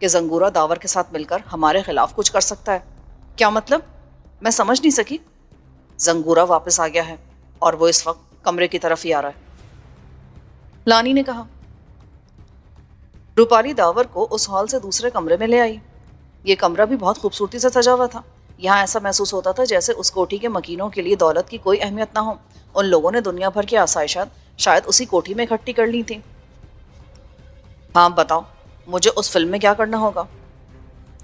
کہ زنگورہ داور کے ساتھ مل کر ہمارے خلاف کچھ کر سکتا ہے۔ کیا مطلب؟ میں سمجھ نہیں سکی۔ زنگورہ واپس آ گیا ہے اور وہ اس وقت کمرے کی طرف ہی آ رہا ہے، لانی نے کہا۔ روپالی داور کو اس ہال سے دوسرے کمرے میں لے آئی۔ یہ کمرہ بھی بہت خوبصورتی سے سجا ہوا تھا۔ یہاں ایسا محسوس ہوتا تھا جیسے اس کوٹھی کے مکینوں کے لیے دولت کی کوئی اہمیت نہ ہو۔ ان لوگوں نے دنیا بھر کی آسائشات شاید اسی کوٹھی میں اکٹھی کر لی تھیں۔ ہاں بتاؤ، مجھے اس فلم میں کیا کرنا ہوگا؟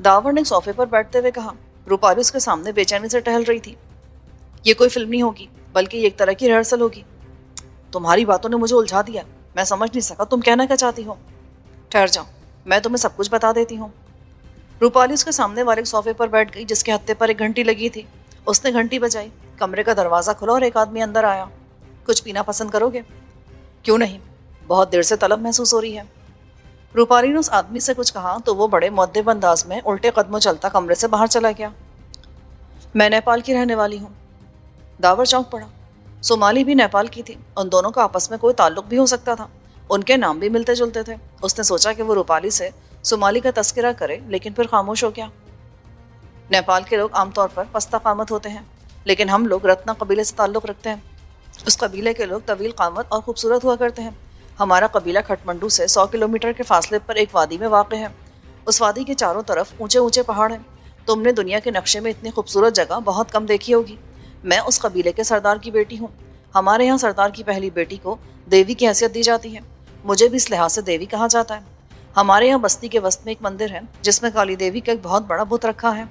داور نے صوفے پر بیٹھتے ہوئے کہا۔ روپالی اس کے سامنے بے چینی سے ٹہل رہی تھی۔ یہ کوئی فلم نہیں ہوگی، بلکہ یہ ایک طرح کی ریہرسل ہوگی۔ تمہاری باتوں نے مجھے الجھا دیا، میں سمجھ نہیں سکا تم کہنا کیا چاہتی ہو۔ ٹھہر جاؤ، میں تمہیں سب کچھ بتا دیتی ہوں۔ روپالی اس کے سامنے والے صوفے پر بیٹھ گئی جس کے ہتھے پر ایک گھنٹی لگی تھی۔ اس نے گھنٹی بجائی، کمرے کا دروازہ کھلا اور ایک آدمی اندر آیا۔ کچھ پینا پسند کرو گے؟ کیوں نہیں، بہت دیر سے طلب محسوس ہو رہی ہے۔ روپالی نے اس آدمی سے کچھ کہا تو وہ بڑے مؤدب انداز میں الٹے قدموں چلتا کمرے سے باہر چلا گیا۔ میں نیپال کی رہنے والی ہوں۔ داور چونک پڑا۔ صومالی بھی نیپال کی تھی، ان دونوں کا آپس میں کوئی تعلق بھی ہو سکتا تھا، ان کے نام بھی ملتے جلتے تھے۔ اس نے سوچا کہ وہ روپالی سے صومالی کا تذکرہ کرے، لیکن پھر خاموش ہو گیا۔ نیپال کے لوگ عام طور پر پستہ قامت ہوتے ہیں، لیکن ہم لوگ رتنا قبیلے سے تعلق رکھتے ہیں۔ اس قبیلے کے لوگ طویل قامت اور خوبصورت ہوا کرتے ہیں۔ ہمارا قبیلہ کھٹمنڈو سے 100 کلومیٹر کے فاصلے پر ایک وادی میں واقع ہے۔ اس وادی کے چاروں طرف اونچے اونچے پہاڑ ہیں۔ تم نے دنیا کے نقشے میں اتنی خوبصورت جگہ بہت کم دیکھی ہوگی۔ میں اس قبیلے کے سردار کی بیٹی ہوں۔ ہمارے یہاں سردار کی پہلی بیٹی کو دیوی کی حیثیت دی جاتی ہے۔ مجھے بھی اس لحاظ سے دیوی کہا جاتا ہے۔ ہمارے یہاں بستی کے وسط میں ایک مندر ہے جس میں کالی دیوی کا ایک بہت بڑا بت رکھا ہے۔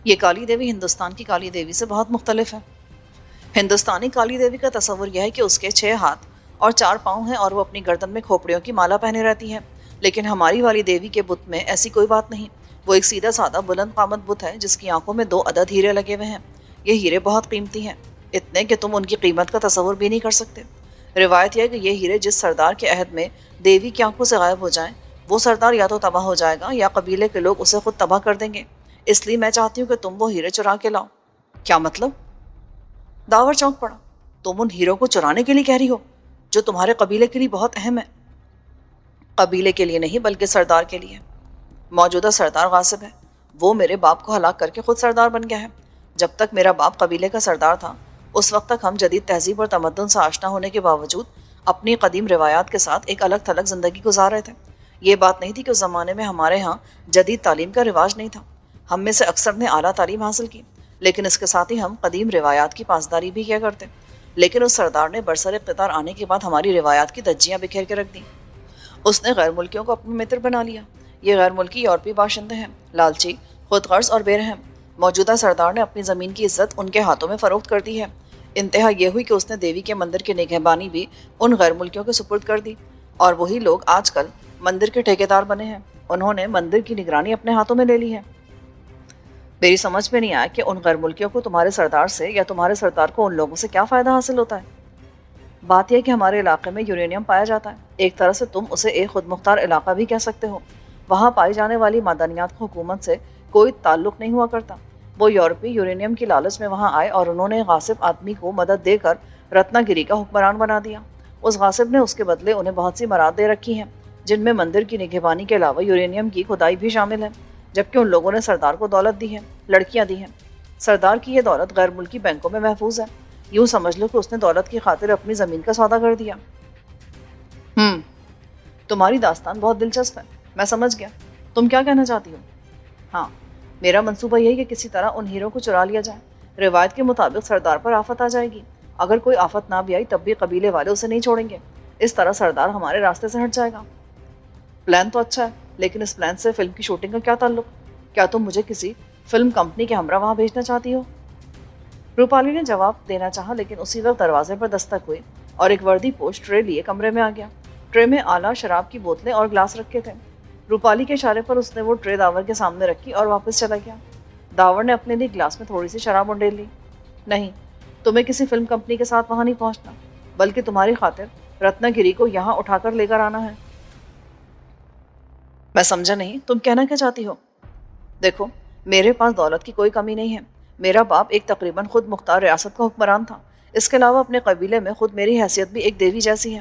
یہ کالی دیوی ہندوستان کی کالی دیوی سے بہت مختلف ہے۔ ہندوستانی کالی دیوی کا تصور یہ ہے کہ اس کے 6 ہاتھ اور 4 پاؤں ہیں اور وہ اپنی گردن میں کھوپڑیوں کی مالا پہنے رہتی ہے، لیکن ہماری والی دیوی کے بت میں ایسی کوئی بات نہیں۔ وہ ایک سیدھا سادہ بلند قامت بت ہے جس کی آنکھوں میں 2 عدد ہیرے لگے ہوئے ہیں۔ یہ ہیرے بہت قیمتی ہیں، اتنے کہ تم ان کی قیمت کا تصور بھی نہیں کر سکتے۔ روایت یہ ہے کہ یہ ہیرے جس سردار کے عہد میں دیوی کی آنکھوں سے غائب ہو جائیں، وہ سردار یا تو تباہ ہو جائے گا یا قبیلے کے لوگ اسے خود تباہ کر دیں گے۔ اس لیے میں چاہتی ہوں کہ تم وہ ہیرے چرا کے لاؤ۔ کیا مطلب؟ داور چونک پڑا۔ تم ان ہیروں کو چرانے کے لیے کہہ رہی ہو جو تمہارے قبیلے کے لیے بہت اہم ہے؟ قبیلے کے لیے نہیں، بلکہ سردار کے لیے۔ موجودہ سردار غاصب ہے، وہ میرے باپ کو ہلاک کر کے خود سردار بن گیا ہے۔ جب تک میرا باپ قبیلے کا سردار تھا، اس وقت تک ہم جدید تہذیب اور تمدن سے آشنا ہونے کے باوجود اپنی قدیم روایات کے ساتھ ایک الگ تھلگ زندگی گزار رہے تھے۔ یہ بات نہیں تھی کہ اس زمانے میں ہمارے ہاں جدید تعلیم کا رواج نہیں تھا۔ ہم میں سے اکثر نے اعلیٰ تعلیم حاصل کی، لیکن اس کے ساتھ ہی ہم قدیم روایات کی پاسداری بھی کیا کرتے۔ لیکن اس سردار نے برسر اقتدار آنے کے بعد ہماری روایات کی دھجیاں بکھیر کے رکھ دیں۔ اس نے غیر ملکیوں کو اپنے متر بنا لیا۔ یہ غیر ملکی یورپی باشندے ہیں، لالچی، خود غرض اور بے رحم۔ موجودہ سردار نے اپنی زمین کی عزت ان کے ہاتھوں میں فروخت کر دی ہے۔ انتہا یہ ہوئی کہ اس نے دیوی کے مندر کی نگہبانی بھی ان غیر ملکیوں کے سپرد کر دی، اور وہی لوگ آج کل مندر کے ٹھیکیدار بنے ہیں۔ انہوں نے مندر کی نگرانی اپنے ہاتھوں میں لے لی ہے۔ میری سمجھ میں نہیں آیا کہ ان غیر ملکیوں کو تمہارے سردار سے یا تمہارے سردار کو ان لوگوں سے کیا فائدہ حاصل ہوتا ہے؟ بات یہ کہ ہمارے علاقے میں یورینیم پایا جاتا ہے۔ ایک طرح سے تم اسے ایک خود مختار علاقہ بھی کہہ سکتے ہو۔ وہاں پائی جانے والی معدنیات کو حکومت سے کوئی تعلق نہیں ہوا کرتا۔ وہ یورپی یورینیم کی لالچ میں وہاں آئے اور انہوں نے غاصب آدمی کو مدد دے کر رتنا گری کا حکمران بنا دیا۔ اس غاصب نے اس کے بدلے انہیں بہت سی مراد دے رکھی ہیں، جن میں مندر کی نگہبانی کے علاوہ یورینیم کی کھدائی بھی شامل ہے، جبکہ ان لوگوں نے سردار کو دولت دی ہے، لڑکیاں دی ہیں۔ سردار کی یہ دولت غیر ملکی بینکوں میں محفوظ ہے۔ یوں سمجھ لو کہ اس نے دولت کی خاطر اپنی زمین کا سودا کر دیا۔ تمہاری داستان بہت دلچسپ ہے، میں سمجھ گیا۔ تم کیا کہنا چاہتی ہو؟ ہاں، میرا منصوبہ یہی کہ کسی طرح ان ہیروں کو چرا لیا جائے۔ روایت کے مطابق سردار پر آفت آ جائے گی، اگر کوئی آفت نہ بھی آئی تب بھی قبیلے والے اسے نہیں چھوڑیں گے۔ اس طرح سردار ہمارے راستے سے ہٹ جائے گا۔ پلان تو اچھا ہے، لیکن اس پلان سے فلم کی شوٹنگ کا کیا تعلق؟ کیا تم مجھے کسی فلم کمپنی کے ہمراہ وہاں بھیجنا چاہتی ہو؟ روپالی نے جواب دینا چاہا، لیکن اسی وقت دروازے پر دستک ہوئی اور ایک وردی پوش ٹرے لیے کمرے میں آ گیا۔ ٹرے میں اعلیٰ شراب کی بوتلیں اور گلاس رکھے تھے۔ روپالی کے اشارے پر اس نے وہ ٹرے داور کے سامنے رکھی اور واپس چلا گیا۔ داور نے اپنے لیے گلاس میں تھوڑی سی شراب انڈیل لی۔ نہیں، تمہیں کسی فلم کمپنی کے ساتھ وہاں نہیں پہنچنا، بلکہ تمہاری خاطر رتنا گری کو یہاں اٹھا کر لے کر آنا ہے۔ میں سمجھا نہیں، تم کہنا کیا چاہتی ہو؟ دیکھو، میرے پاس دولت کی کوئی کمی نہیں ہے۔ میرا باپ ایک تقریباً خود مختار ریاست کا حکمران تھا۔ اس کے علاوہ اپنے قبیلے میں خود میری حیثیت بھی ایک دیوی جیسی ہے۔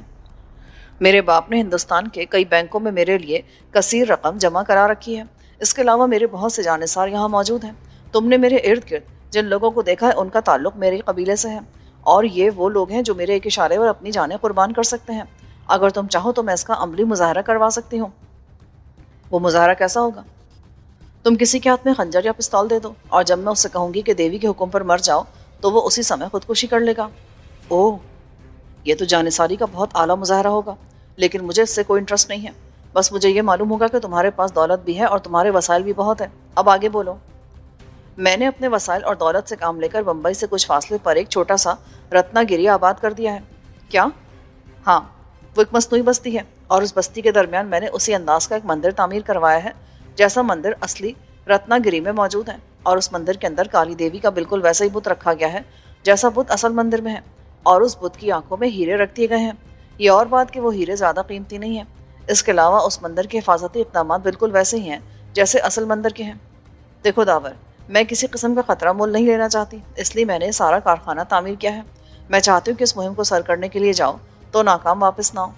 میرے باپ نے ہندوستان کے کئی بینکوں میں میرے لیے کثیر رقم جمع کرا رکھی ہے۔ اس کے علاوہ میرے بہت سے جانصار یہاں موجود ہیں۔ تم نے میرے ارد گرد جن لوگوں کو دیکھا ہے ان کا تعلق میرے قبیلے سے ہے، اور یہ وہ لوگ ہیں جو میرے ایک اشارے پر اپنی جانیں قربان کر سکتے ہیں۔ اگر تم چاہو تو میں اس کا عملی مظاہرہ کروا سکتی ہوں۔ وہ مظاہرہ کیسا ہوگا؟ تم کسی کے ہاتھ میں خنجر یا پستول دے دو، اور جب میں اس سے کہوں گی کہ دیوی کے حکم پر مر جاؤ تو وہ اسی سمے خودکشی کر لے گا۔ اوہ، یہ تو جانثاری کا بہت اعلیٰ مظاہرہ ہوگا، لیکن مجھے اس سے کوئی انٹرسٹ نہیں ہے۔ بس مجھے یہ معلوم ہوگا کہ تمہارے پاس دولت بھی ہے اور تمہارے وسائل بھی بہت ہیں۔ اب آگے بولو۔ میں نے اپنے وسائل اور دولت سے کام لے کر بمبئی سے کچھ فاصلے پر ایک چھوٹا سا رتنا گری آباد کر دیا ہے۔ کیا؟ ہاں، وہ ایک مصنوعی بستی ہے، اور اس بستی کے درمیان میں نے اسی انداز کا ایک مندر تعمیر کروایا ہے جیسا مندر اصلی رتنا گری میں موجود ہے، اور اس مندر کے اندر کالی دیوی کا بالکل ویسا ہی بت رکھا گیا ہے جیسا بت اصل مندر میں ہے، اور اس بت کی آنکھوں میں ہیرے رکھ دیے گئے ہیں۔ یہ اور بات کہ وہ ہیرے زیادہ قیمتی نہیں ہیں۔ اس کے علاوہ اس مندر کے حفاظتی اقدامات بالکل ویسے ہی ہیں جیسے اصل مندر کے ہیں۔ دیکھو داور، میں کسی قسم کا خطرہ مول نہیں لینا چاہتی، اس لیے میں نے سارا کارخانہ تعمیر کیا ہے۔ میں چاہتی ہوں کہ اس مہم کو سر کرنے کے لیے جاؤ تو ناکام واپس نہ ہو۔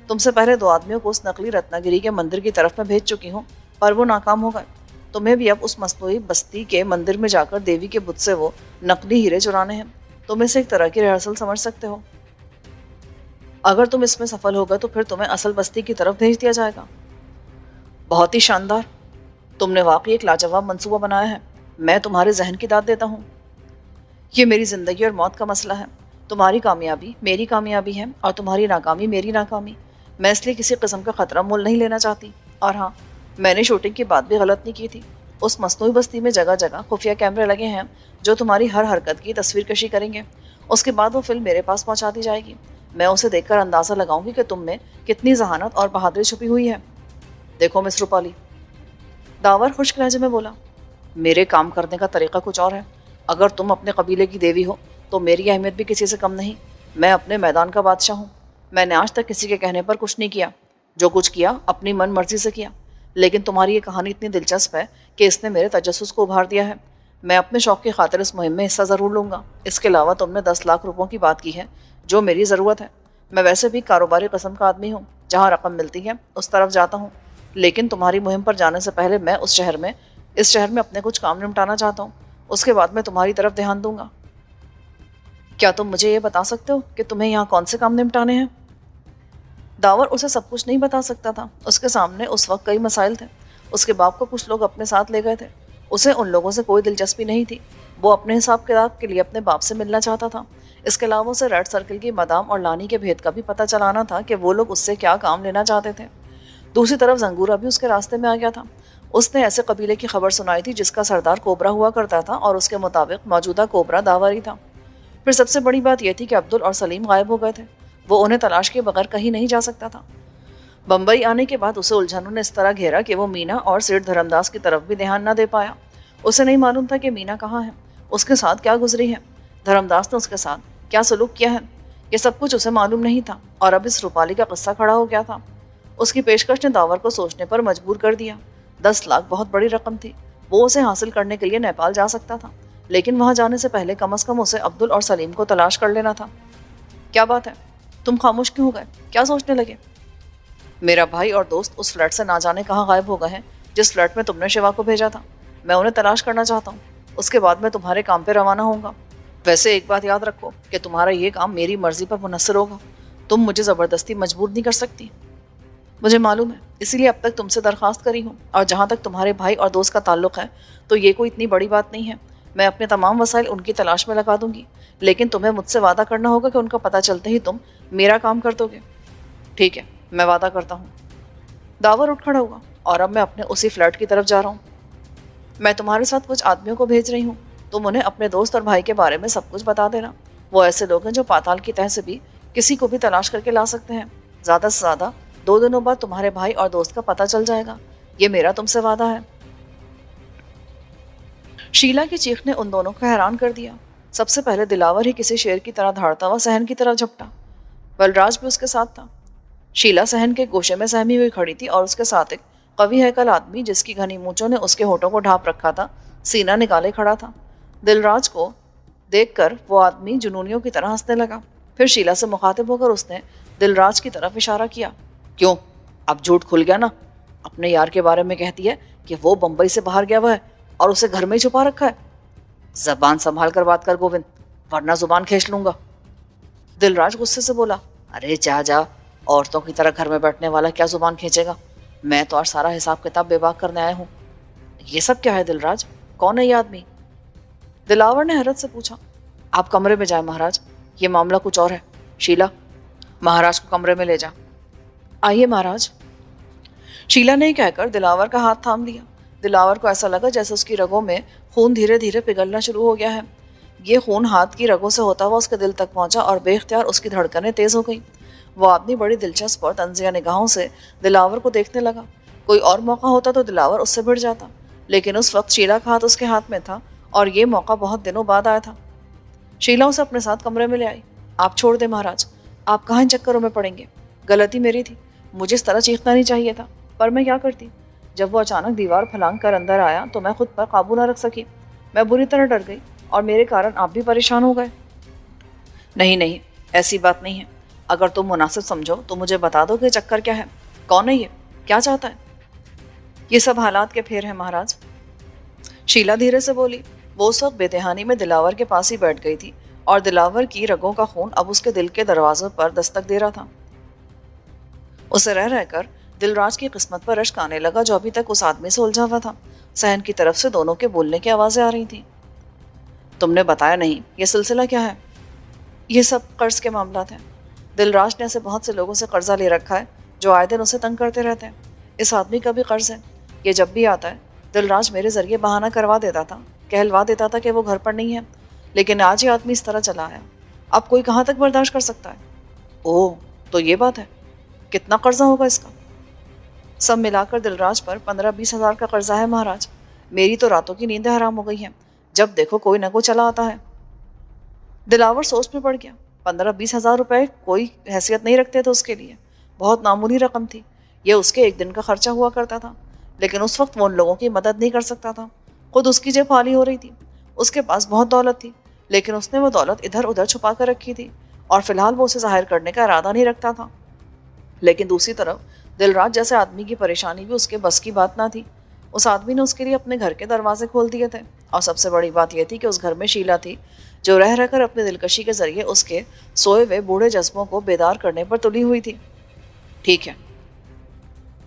تم سے پہلے 2 آدمیوں کو اس نقلی رتنا گری کے مندر کی طرف میں بھیج چکی ہوں، پر وہ ناکام ہو گئے۔ تمہیں بھی اب اس مصنوعی بستی کے مندر میں جا کر دیوی کے بت سے وہ نقلی ہیرے چرانے ہیں۔ تم اسے ایک طرح کی ریہرسل سمجھ سکتے ہو۔ اگر تم اس میں سفل ہوگا تو پھر تمہیں اصل بستی کی طرف بھیج دیا جائے گا۔ بہت ہی شاندار، تم نے واقعی ایک لاجواب منصوبہ بنایا ہے۔ میں تمہارے ذہن کی داد دیتا ہوں۔ یہ میری زندگی اور موت کا مسئلہ ہے۔ تمہاری کامیابی میری کامیابی ہے، اور تمہاری ناکامی میری ناکامی۔ میں اس لیے کسی قسم کا خطرہ مول نہیں لینا چاہتی۔ اور ہاں، میں نے شوٹنگ کی بات بھی غلط نہیں کی تھی۔ اس مصنوعی بستی میں جگہ جگہ خفیہ کیمرے لگے ہیں جو تمہاری ہر حرکت کی تصویر کشی کریں گے۔ اس کے بعد وہ فلم میرے پاس پہنچا دی جائے گی۔ میں اسے دیکھ کر اندازہ لگاؤں گی کہ تم میں کتنی ذہانت اور بہادری چھپی ہوئی ہے۔ دیکھو مس روپالی، داور خشک لہجے میں بولا، میرے کام کرنے کا طریقہ کچھ اور ہے۔ اگر تم اپنے قبیلے کی دیوی ہو تو میری اہمیت بھی کسی سے کم نہیں۔ میں اپنے میدان کا بادشاہ ہوں۔ میں نے آج تک کسی کے کہنے پر کچھ نہیں کیا۔ جو کچھ کیا اپنی من مرضی سے کیا۔ لیکن تمہاری یہ کہانی اتنی دلچسپ ہے کہ اس نے میرے تجسس کو ابھار دیا ہے۔ میں اپنے شوق کی خاطر اس مہم میں حصہ ضرور لوں گا۔ اس کے علاوہ تم نے 10 لاکھ روپوں کی بات کی ہے جو میری ضرورت ہے۔ میں ویسے بھی کاروباری قسم کا آدمی ہوں، جہاں رقم ملتی ہے اس طرف جاتا ہوں۔ لیکن تمہاری مہم پر جانے سے پہلے میں اس شہر میں اپنے کچھ کام نمٹانا چاہتا ہوں۔ اس کے بعد میں تمہاری طرف دھیان دوں گا۔ کیا تم مجھے یہ بتا سکتے ہو کہ تمہیں یہاں کون سے کام نمٹانے ہیں؟ داور اسے سب کچھ نہیں بتا سکتا تھا۔ اس کے سامنے اس وقت کئی مسائل تھے۔ اس کے باپ کو کچھ لوگ اپنے ساتھ لے گئے تھے۔ اسے ان لوگوں سے کوئی دلچسپی نہیں تھی۔ وہ اپنے حساب کتاب کے لیے اپنے باپ سے ملنا چاہتا تھا۔ اس کے علاوہ اسے ریڈ سرکل کی مدام اور لانی کے بھید کا بھی پتہ چلانا تھا کہ وہ لوگ اس سے کیا کام لینا چاہتے تھے۔ دوسری طرف زنگورا بھی اس کے راستے میں آ گیا تھا۔ اس نے ایسے قبیلے کی خبر سنائی تھی جس کا سردار کوبرا ہوا کرتا تھا، اور اس کے مطابق موجودہ کوبرا داوری تھا۔ پھر سب سے بڑی بات یہ تھی کہ عبدل اور سلیم غائب ہو گئے تھے۔ وہ انہیں تلاش کے بغیر کہیں نہیں جا سکتا تھا۔ بمبئی آنے کے بعد اسے الجھنوں نے اس طرح گھیرا کہ وہ مینا اور سیٹھ دھرم داس کی طرف بھی دھیان نہ دے پایا۔ اسے نہیں معلوم تھا کہ مینا کہاں ہے، اس کے ساتھ کیا گزری ہے، دھرم داس نے اس کے ساتھ کیا سلوک کیا ہے۔ یہ سب کچھ اسے معلوم نہیں تھا، اور اب اس روپالی کا قصہ کھڑا ہو گیا تھا۔ اس کی پیشکش نے داور کو سوچنے پر مجبور کر دیا۔ 10 لاکھ بہت بڑی رقم تھی۔ وہ اسے حاصل کرنے کے لیے نیپال جا سکتا تھا، لیکن وہاں جانے سے پہلے کم از کم اسے عبدل اور سلیم کو تلاش کر لینا تھا۔ کیا بات ہے؟ تم خاموش کیوں ہو گئے؟ کیا سوچنے لگے؟ میرا بھائی اور دوست اس فلیٹ سے نہ جانے کہاں غائب ہو گئے ہیں جس فلیٹ میں تم نے شیوا کو بھیجا تھا۔ میں انہیں تلاش کرنا چاہتا ہوں۔ اس کے بعد میں تمہارے کام پہ روانہ ہوں گا۔ ویسے ایک بات یاد رکھو کہ تمہارا یہ کام میری مرضی پر منحصر ہوگا۔ تم مجھے زبردستی مجبور نہیں کر سکتی۔ مجھے معلوم ہے، اسی لیے اب تک تم سے درخواست کری ہوں، اور جہاں تک تمہارے بھائی اور دوست کا تعلق ہے تو یہ کوئی اتنی بڑی بات نہیں ہے۔ میں اپنے تمام وسائل ان کی تلاش میں لگا دوں گی، لیکن تمہیں مجھ سے وعدہ کرنا ہوگا کہ ان کا پتہ چلتے ہی تم میرا کام کر دو گے۔ ٹھیک ہے، میں وعدہ کرتا ہوں۔ داور اٹھ کھڑا ہوا، اور اب میں اپنے اسی فلیٹ کی طرف جا رہا ہوں۔ میں تمہارے ساتھ کچھ آدمیوں کو بھیج رہی ہوں۔ تم انہیں اپنے دوست اور بھائی کے بارے میں سب کچھ بتا دینا۔ وہ ایسے لوگ ہیں جو پاتال کی تہہ سے بھی کسی کو بھی تلاش کر کے لا سکتے ہیں۔ زیادہ سے زیادہ 2 دنوں بعد تمہارے بھائی اور دوست کا پتہ چل جائے گا۔ یہ میرا تم سے وعدہ ہے۔ شیلا کی چیخ نے ان دونوں کو حیران کر دیا۔ سب سے پہلے دلاور ہی کسی شیر کی طرح دھاڑتا ہوا صحن کی طرف جھپٹا۔ بلراج بھی اس کے ساتھ تھا۔ شیلا صحن کے گوشے میں سہمی ہوئی کھڑی تھی، اور اس کے ساتھ ایک قوی ہیکل آدمی جس کی گھنی مونچھوں نے اس کے ہونٹوں کو ڈھانپ رکھا تھا، سینہ نکالے کھڑا تھا۔ دلراج کو دیکھ کر وہ آدمی جنونیوں کی طرح ہنسنے لگا۔ پھر شیلا سے مخاطب ہو کر اس نے دلراج کی طرف اشارہ کیا. کیوں؟ اب جھوٹ کھل گیا نا. اپنے یار کے بارے میں کہتی ہے کہ وہ بمبئی سے باہر گیا ہوا ہے اور اسے گھر میں ہی چھپا رکھا ہے. زبان سنبھال کر بات کر گووند، ورنہ زبان کھینچ لوں گا. دلراج غصے سے بولا. ارے جا جا، عورتوں کی طرح گھر میں بیٹھنے والا کیا زبان کھینچے گا؟ میں تو آج سارا حساب کتاب بے باک کرنے آیا ہوں. یہ سب کیا ہے دلراج؟ کون ہے یہ آدمی؟ دلاور نے حیرت سے پوچھا. آپ کمرے میں جائیں مہاراج، یہ معاملہ کچھ اور ہے. شیلا، مہاراج کو کمرے میں لے جا. آئیے مہاراج. شیلا نے کہہ کر دلاور کا ہاتھ تھام لیا. دلاور کو ایسا لگا جیسے اس کی رگوں میں خون دھیرے دھیرے پگھلنا شروع ہو گیا ہے. یہ خون ہاتھ کی رگوں سے ہوتا ہوا اس کے دل تک پہنچا اور بے اختیار اس کی دھڑکنیں تیز ہو گئیں. وہ آدمی بڑی دلچسپ اور طنزیہ نگاہوں سے دلاور کو دیکھنے لگا. کوئی اور موقع ہوتا تو دلاور اس سے بھڑ جاتا، لیکن اس وقت شیلا کا ہاتھ اس کے ہاتھ میں تھا اور یہ موقع بہت دنوں بعد آیا تھا. شیلا اسے اپنے ساتھ کمرے میں لے آئی. آپ چھوڑ دیں مہاراج، آپ کہاں ان چکروں میں پڑیں گے؟ غلطی میری تھی، مجھے اس طرح چیخنا نہیں چاہیے تھا، پر میں کیا کرتی؟ جب وہ اچانک دیوار پھلانگ کر اندر آیا تو میں خود پر قابو نہ رکھ سکی. میں بری طرح ڈر گئی اور میرے کارن آپ بھی پریشان ہو گئے. نہیں نہیں، ایسی بات نہیں ہے. اگر تم مناسب سمجھو تو مجھے بتا دو کہ چکر کیا ہے. کون ہے یہ؟ کیا چاہتا ہے؟ یہ سب حالات کے پھیر ہیں مہاراج. شیلا دھیرے سے بولی. وہ اس وقت بے دہانی میں دلاور کے پاس ہی بیٹھ گئی تھی اور دلاور کی رگوں کا خون اب اس کے دل کے دروازوں پر دستک دے رہا تھا. اسے رہ رہ کر دلراج کی قسمت پر رشک آنے لگا جو ابھی تک اس آدمی سے الجھا ہوا تھا. صحن کی طرف سے دونوں کے بولنے کی آوازیں آ رہی تھیں. تم نے بتایا نہیں، یہ سلسلہ کیا ہے؟ یہ سب قرض کے معاملات ہیں. دلراج نے ایسے بہت سے لوگوں سے قرضہ لے رکھا ہے جو آئے دن اسے تنگ کرتے رہتے ہیں. اس آدمی کا بھی قرض ہے. یہ جب بھی آتا ہے دلراج میرے ذریعے بہانہ کروا دیتا تھا، کہلوا دیتا تھا کہ وہ گھر پر نہیں ہے، لیکن آج یہ آدمی اس طرح چلا آیا. اب کوئی کہاں تک برداشت کر سکتا ہے؟ اوہ، تو یہ بات ہے. کتنا قرضہ ہوگا اس کا؟ سب ملا کر دلراج پر 15-20 ہزار کا قرضہ ہے مہاراج. میری تو راتوں کی نیندیں حرام ہو گئی ہیں. جب دیکھو کوئی نہ کوئی چلا آتا ہے. دلاور سوچ میں پڑ گیا. 15-20 ہزار روپے کوئی حیثیت نہیں رکھتے تھے اس کے لیے. بہت معمولی رقم تھی. یہ اس کے ایک دن کا خرچہ ہوا کرتا تھا. لیکن اس وقت وہ ان لوگوں کی مدد نہیں کر سکتا تھا. خود اس کی جیب خالی ہو رہی تھی. اس کے پاس بہت دولت تھی، لیکن اس نے وہ دولت ادھر ادھر چھپا کر رکھی تھی اور فی الحال وہ اسے ظاہر کرنے کا ارادہ نہیں رکھتا تھا. لیکن دوسری طرف دلراج جیسے آدمی کی پریشانی بھی اس کے بس کی بات نہ تھی. اس آدمی نے اس کے لیے اپنے گھر کے دروازے کھول دیے تھے، اور سب سے بڑی بات یہ تھی کہ اس گھر میں شیلا تھی جو رہ رہ کر اپنے دلکشی کے ذریعے اس کے سوئے ہوئے بوڑھے جذبوں کو بیدار کرنے پر تلی ہوئی تھی. ٹھیک ہے،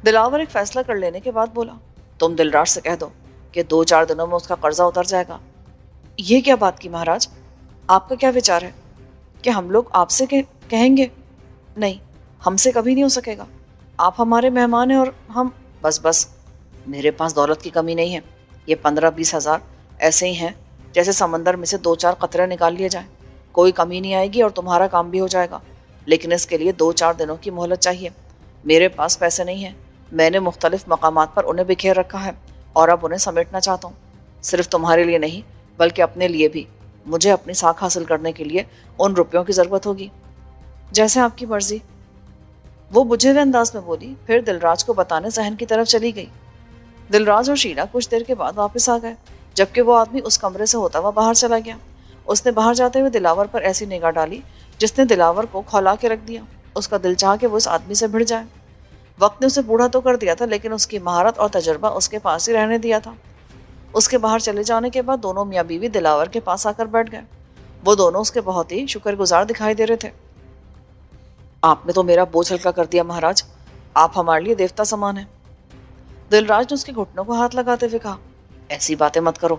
دلاور ایک فیصلہ کر لینے کے بعد بولا. تم دلراج سے کہہ دو کہ 2-4 دنوں میں اس کا قرضہ اتر جائے گا. یہ کیا بات کی مہاراج؟ آپ کا کیا وچار ہے کہ ہم لوگ آپ سے کہیں گے؟ نہیں، ہم سے کبھی نہیں ہو سکے گا. آپ ہمارے مہمان ہیں اور ہم... بس میرے پاس دولت کی کمی نہیں ہے. یہ 15-20 ہزار ایسے ہی ہیں جیسے سمندر میں سے 2-4 قطرے نکال لیے جائیں. کوئی کمی نہیں آئے گی اور تمہارا کام بھی ہو جائے گا، لیکن اس کے لیے 2-4 دنوں کی مہلت چاہیے. میرے پاس پیسے نہیں ہیں. میں نے مختلف مقامات پر انہیں بکھیر رکھا ہے اور اب انہیں سمیٹنا چاہتا ہوں. صرف تمہارے لیے نہیں بلکہ اپنے لیے بھی. مجھے اپنی ساکھ حاصل کرنے کے لیے ان روپیوں کی ضرورت ہوگی. جیسے آپ کی مرضی، وہ بجھے ہوئے انداز میں بولی. پھر دلراج کو بتانے صحن کی طرف چلی گئی. دلراج اور شیلا کچھ دیر کے بعد واپس آ گئے، جبکہ وہ آدمی اس کمرے سے ہوتا ہوا باہر چلا گیا. اس نے باہر جاتے ہوئے دلاور پر ایسی نگاہ ڈالی جس نے دلاور کو کھولا کے رکھ دیا. اس کا دل چاہا کہ وہ اس آدمی سے بھڑ جائے. وقت نے اسے بوڑھا تو کر دیا تھا، لیکن اس کی مہارت اور تجربہ اس کے پاس ہی رہنے دیا تھا. اس کے باہر چلے جانے کے بعد دونوں میاں بیوی دلاور کے پاس آ کر بیٹھ گئے. وہ دونوں اس کے بہت ہی شکر گزار دکھائی دے رہے تھے. آپ نے تو میرا بوجھ ہلکا کر دیا مہاراج. آپ ہمارے لیے دیوتا سمان ہیں. دلراج نے اس کے گھٹنوں کو ہاتھ لگاتے ہوئے کہا. ایسی باتیں مت کرو.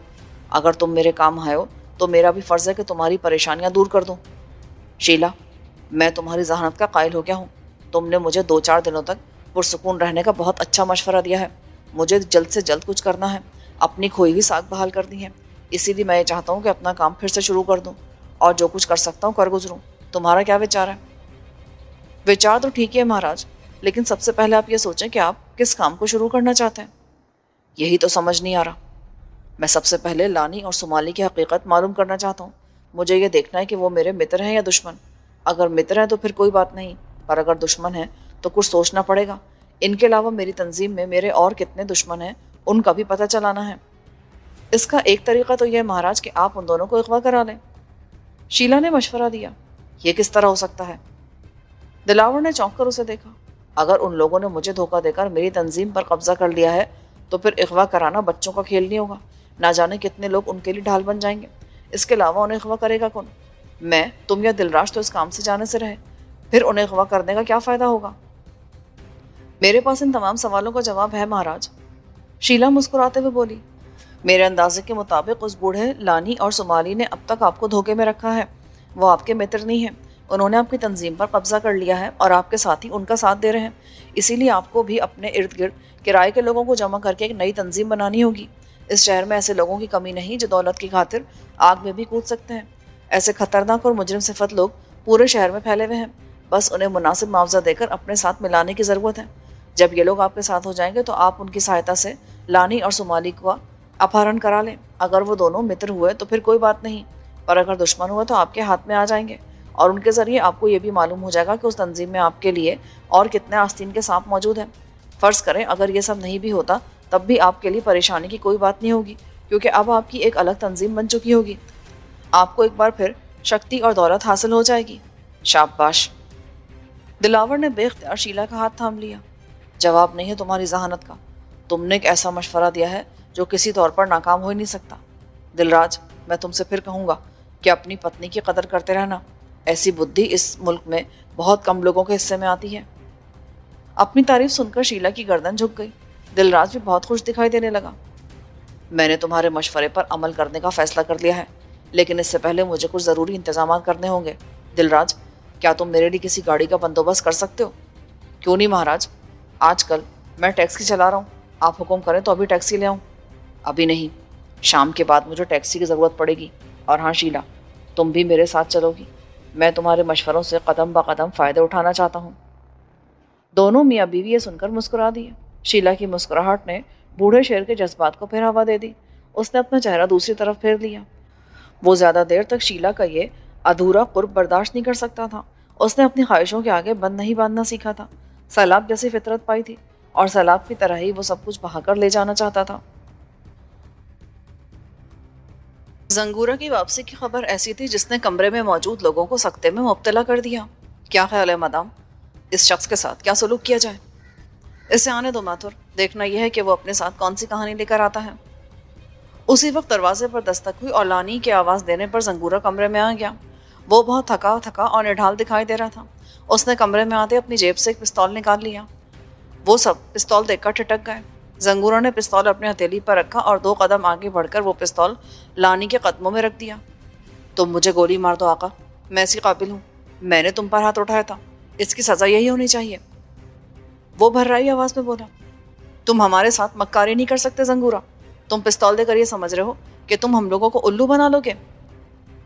اگر تم میرے کام آئے ہو تو میرا بھی فرض ہے کہ تمہاری پریشانیاں دور کر دوں. شیلا، میں تمہاری ذہانت کا قائل ہو گیا ہوں. تم نے مجھے 2-4 دنوں تک پرسکون رہنے کا بہت اچھا مشورہ دیا ہے. مجھے جلد سے جلد کچھ کرنا ہے، اپنی کھوئی ہوئی ساکھ بحال کرنی ہے. اسی لیے میں یہ چاہتا ہوں کہ اپنا کام پھر سے شروع کر دوں اور جو کچھ کر سکتا ہوں کر گزروں. تمہارا کیا وچار ہے؟ وچار تو ٹھیک ہے مہاراج، لیکن سب سے پہلے آپ یہ سوچیں کہ آپ کس کام کو شروع کرنا چاہتے ہیں. یہی تو سمجھ نہیں آ رہا. میں سب سے پہلے لانی اور سمالی کی حقیقت معلوم کرنا چاہتا ہوں. مجھے یہ دیکھنا ہے کہ وہ میرے متر ہیں یا دشمن. اگر متر ہیں تو پھر کوئی بات نہیں، پر اگر دشمن ہیں تو کچھ سوچنا پڑے گا. ان کے علاوہ میری تنظیم میں میرے اور کتنے دشمن ہیں ان کا بھی پتہ چلانا ہے. اس کا ایک طریقہ تو یہ ہے مہاراج کہ آپ ان دونوں کو اغوا کرا لیں. شیلا نے مشورہ دیا. یہ کس طرح ہو سکتا ہے؟ دلاور نے چونک کر اسے دیکھا۔ اگر ان لوگوں نے مجھے دھوکہ دے کر میری تنظیم پر قبضہ کر لیا ہے تو پھر اغوا کرانا بچوں کا کھیل نہیں ہوگا۔ نہ جانے کتنے لوگ ان کے لیے ڈھال بن جائیں گے۔ اس کے علاوہ انہیں اغوا کرے گا کون؟ میں، تم یا دلراج تو اس کام سے جانے سے رہے، پھر انہیں اغوا کرنے کا کیا فائدہ ہوگا؟ میرے پاس ان تمام سوالوں کا جواب ہے مہاراج، شیلا مسکراتے ہوئے بولی۔ میرے اندازے کے مطابق اس بوڑھے لانی اور سمالی نے اب تک آپ کو دھوکے میں رکھا ہے۔ وہ آپ کے متر نہیں ہیں، انہوں نے آپ کی تنظیم پر قبضہ کر لیا ہے اور آپ کے ساتھی ان کا ساتھ دے رہے ہیں۔ اسی لیے آپ کو بھی اپنے ارد گرد کرائے کے لوگوں کو جمع کر کے ایک نئی تنظیم بنانی ہوگی۔ اس شہر میں ایسے لوگوں کی کمی نہیں جو دولت کی خاطر آگ میں بھی کود سکتے ہیں۔ ایسے خطرناک اور مجرم صفت لوگ پورے شہر میں پھیلے ہوئے ہیں، بس انہیں مناسب معاوضہ دے کر اپنے ساتھ ملانے کی ضرورت ہے۔ جب یہ لوگ آپ کے ساتھ ہو جائیں گے تو آپ ان کی سہایتا سے لانی اور سمالی کو اپہرن کرا لیں۔ اگر وہ دونوں متر ہوئے تو پھر کوئی بات نہیں، پر اگر دشمن ہوئے تو آپ کے ہاتھ میں آ جائیں گے، اور ان کے ذریعے آپ کو یہ بھی معلوم ہو جائے گا کہ اس تنظیم میں آپ کے لیے اور کتنے آستین کے سانپ موجود ہیں۔ فرض کریں اگر یہ سب نہیں بھی ہوتا تب بھی آپ کے لیے پریشانی کی کوئی بات نہیں ہوگی، کیونکہ اب آپ کی ایک الگ تنظیم بن چکی ہوگی۔ آپ کو ایک بار پھر شکتی اور دولت حاصل ہو جائے گی۔ شاباش! دلاور نے بے اختیار شیلا کا ہاتھ تھام لیا۔ جواب نہیں ہے تمہاری ذہانت کا۔ تم نے ایک ایسا مشورہ دیا ہے جو کسی طور پر ناکام ہو ہی نہیں سکتا۔ دلراج، میں تم سے پھر کہوں گا کہ اپنی پتنی کی قدر کرتے رہنا۔ ایسی بدھی اس ملک میں بہت کم لوگوں کے حصے میں آتی ہے۔ اپنی تعریف سن کر شیلا کی گردن جھک گئی۔ دلراج بھی بہت خوش دکھائی دینے لگا۔ میں نے تمہارے مشورے پر عمل کرنے کا فیصلہ کر لیا ہے، لیکن اس سے پہلے مجھے کچھ ضروری انتظامات کرنے ہوں گے۔ دلراج، کیا تم میرے لیے کسی گاڑی کا بندوبست کر سکتے ہو؟ کیوں نہیں مہاراج، آج کل میں ٹیکسی چلا رہا ہوں، آپ حکم کریں تو ابھی ٹیکسی لے آؤں۔ ابھی نہیں، شام کے بعد مجھے ٹیکسی کی ضرورت پڑے گی۔ اور ہاں شیلا، تم بھی میرے ساتھ چلو گی۔ میں تمہارے مشوروں سے قدم بہ قدم فائدے اٹھانا چاہتا ہوں۔ دونوں میاں بیوی یہ سن کر مسکرا دیے۔ شیلا کی مسکراہٹ نے بوڑھے شیر کے جذبات کو پھر ہوا دے دی۔ اس نے اپنا چہرہ دوسری طرف پھیر لیا۔ وہ زیادہ دیر تک شیلا کا یہ ادھورا قرب برداشت نہیں کر سکتا تھا۔ اس نے اپنی خواہشوں کے آگے بند نہیں باندھنا سیکھا تھا۔ سیلاب جیسی فطرت پائی تھی، اور سیلاب کی طرح ہی وہ سب کچھ بہا کر لے جانا چاہتا تھا۔ زنگورا کی واپسی کی خبر ایسی تھی جس نے کمرے میں موجود لوگوں کو سکتے میں مبتلا کر دیا۔ کیا خیال ہے مدام، اس شخص کے ساتھ کیا سلوک کیا جائے؟ اسے آنے دو ماتھر، دیکھنا یہ ہے کہ وہ اپنے ساتھ کون سی کہانی لے کر آتا ہے۔ اسی وقت دروازے پر دستک ہوئی اور لانی کی آواز دینے پر زنگورا کمرے میں آ گیا۔ وہ بہت تھکا اور نڈھال دکھائی دے رہا تھا۔ اس نے کمرے میں آتے اپنی جیب سے ایک پستول نکال لیا۔ وہ سب پستول دیکھ کر ٹھٹک گئے۔ زنگورا نے پستول اپنے ہتھیلی پر رکھا اور 2 قدم آگے بڑھ کر وہ پستول لانی کے قدموں میں رکھ دیا۔ تم مجھے گولی مار دو آقا، میں ایسی قابل ہوں۔ میں نے تم پر ہاتھ اٹھایا تھا، اس کی سزا یہی ہونی چاہیے۔ وہ بھررائی آواز میں بولا۔ تم ہمارے ساتھ مکاری نہیں کر سکتے زنگورا۔ تم پستول دے کر یہ سمجھ رہے ہو کہ تم ہم لوگوں کو الو بنا لو گے؟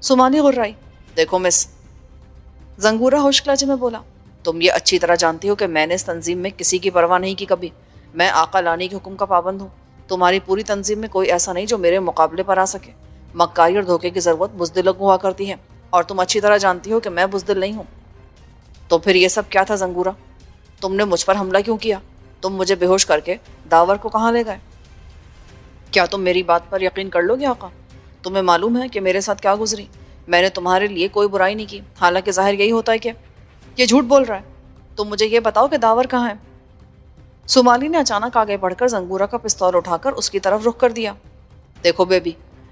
سمالی غرائی۔ دیکھو مس، زنگورا ہوش لہجے میں بولا، تم یہ اچھی طرح جانتی ہو کہ میں نے اس تنظیم میں کسی کی پرواہ نہیں کی کبھی۔ میں آقا لانی کے حکم کا پابند ہوں۔ تمہاری پوری تنظیم میں کوئی ایسا نہیں جو میرے مقابلے پر آ سکے۔ مکاری اور دھوکے کی ضرورت بزدلوں کو ہوا کرتی ہے، اور تم اچھی طرح جانتی ہو کہ میں بزدل نہیں ہوں۔ تو پھر یہ سب کیا تھا زنگورا؟ تم نے مجھ پر حملہ کیوں کیا؟ تم مجھے بے ہوش کر کے داور کو کہاں لے گئے؟ کیا تم میری بات پر یقین کر لو گے آقا؟ تمہیں معلوم ہے کہ میرے ساتھ کیا گزری؟ میں نے تمہارے لیے کوئی برائی نہیں کی، حالانکہ ظاہر یہی ہوتا ہے کہ یہ جھوٹ بول رہا ہے۔ تم مجھے یہ بتاؤ کہ داور کہاں ہے؟ سمالی نے اچانک آگے بڑھ کر زنگورا کا پستول اٹھا کر اس کی طرف رخ کر دیا۔ دیکھو بیبی،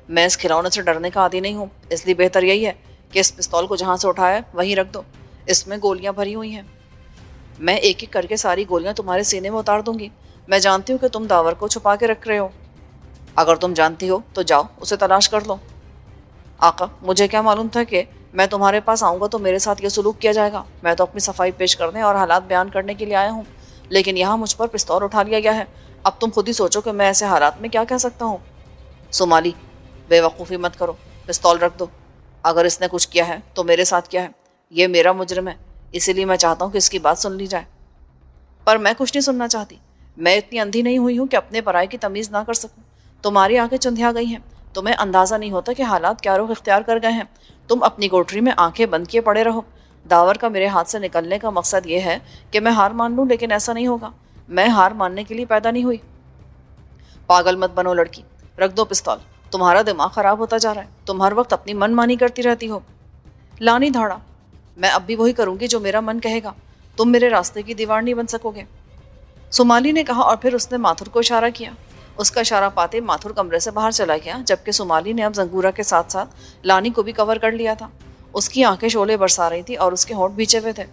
میں اس کھلونے سے ڈرنے کا عادی نہیں ہوں، اس لیے بہتر یہی ہے کہ اس پستول کو جہاں سے اٹھایا وہیں رکھ دو۔ اس میں گولیاں بھری ہوئی ہیں، میں ایک ایک کر کے ساری گولیاں تمہارے سینے میں اتار دوں گی۔ میں جانتی ہوں کہ تم داور کو چھپا کے رکھ رہے ہو۔ اگر تم جانتی ہو تو جاؤ اسے تلاش کر لو۔ آقا، مجھے کیا معلوم تھا کہ میں تمہارے پاس آؤں گا تو میرے ساتھ یہ سلوک کیا جائے گا۔ میں تو اپنی صفائی پیش کرنے اور حالات بیان کرنے کے لیے آیا ہوں، لیکن یہاں مجھ پر پستول اٹھا لیا گیا ہے۔ اب تم خود ہی سوچو کہ میں ایسے حالات میں کیا کہہ سکتا ہوں۔ سمالی، بے وقوفی مت کرو، پستول رکھ دو۔ اگر اس نے کچھ کیا ہے تو میرے ساتھ کیا ہے؟ یہ میرا مجرم ہے، اسی لیے میں چاہتا ہوں کہ اس کی بات سن لی جائے۔ پر میں کچھ نہیں سننا چاہتی۔ میں اتنی اندھی نہیں ہوئی ہوں کہ اپنے پرائے کی تمیز نہ کر سکوں۔ تمہاری آنکھیں چندھیا گئی ہیں، تمہیں اندازہ نہیں ہوتا کہ حالات کیا رخ اختیار کر گئے ہیں۔ تم اپنی کوٹری میں آنکھیں بند کیے پڑے رہو۔ داور کا میرے ہاتھ سے نکلنے کا مقصد یہ ہے کہ میں ہار مان لوں، لیکن ایسا نہیں ہوگا۔ میں ہار ماننے کے لیے پیدا نہیں ہوئی۔ پاگل مت بنو لڑکی، رکھ دو پستول۔ تمہارا دماغ خراب ہوتا جا رہا ہے، تم ہر وقت اپنی من مانی کرتی رہتی ہو۔ لانی دھاڑا۔ میں اب بھی وہی کروں گی جو میرا من کہے گا، تم میرے راستے کی دیوار نہیں بن سکو گے، سمالی نے کہا، اور پھر اس نے ماتھر کو اشارہ کیا۔ اس کا اشارہ پاتے ماتھر کمرے سے باہر چلا گیا، جبکہ سمالی نے اب زنگورا کے ساتھ ساتھ لانی کو بھی کور کر لیا تھا۔ اس کی آنکھیں شعلے برسا رہی تھی اور اس کے ہونٹ بھیچے ہوئے تھے۔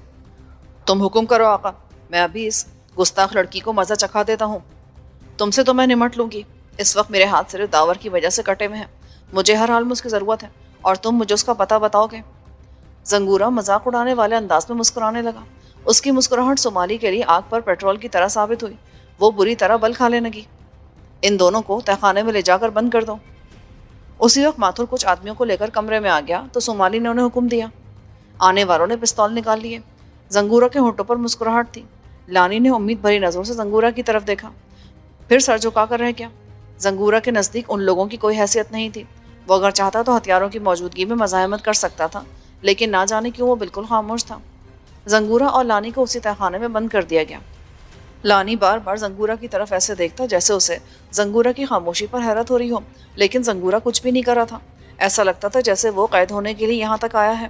تم حکم کرو آقا، میں ابھی اس گستاخ لڑکی کو مزہ چکھا دیتا ہوں۔ تم سے تو میں نمٹ لوں گی، اس وقت میرے ہاتھ صرف داور کی وجہ سے کٹے ہوئے ہیں، مجھے ہر حال میں اس کی ضرورت ہے، اور تم مجھے اس کا پتہ بتاؤ گے؟ زنگورا مذاق اڑانے والے انداز میں مسکرانے لگا۔ اس کی مسکراہٹ سمالی کے لیے آگ پر پیٹرول کی طرح ثابت ہوئی۔ وہ بری طرح بل کھانے لگی۔ ان دونوں کو تہخانے میں لے جا کر بند کر دو۔ اسی وقت ماتھر کچھ آدمیوں کو لے کر کمرے میں آ گیا تو سمالی نے انہیں حکم دیا۔ آنے والوں نے پستول نکال لیے۔ زنگورا کے ہونٹوں پر مسکراہٹ تھی۔ لانی نے امید بھری نظروں سے زنگورا کی طرف دیکھا، پھر سر جھکا کر رہ گیا۔ زنگورا کے نزدیک ان لوگوں کی کوئی حیثیت نہیں تھی۔ وہ اگر چاہتا تو ہتھیاروں کی موجودگی میں مزاحمت کر سکتا تھا، لیکن نہ جانے کیوں وہ بالکل خاموش تھا۔ زنگورا اور لانی کو اسی تہخانے میں بند کر دیا گیا۔ لانی بار بار زنگورا کی طرف ایسے دیکھتا جیسے اسے زنگورا کی خاموشی پر حیرت ہو رہی ہو، لیکن زنگورا کچھ بھی نہیں کر رہا تھا۔ ایسا لگتا تھا جیسے وہ قید ہونے کے لیے یہاں تک آیا ہے۔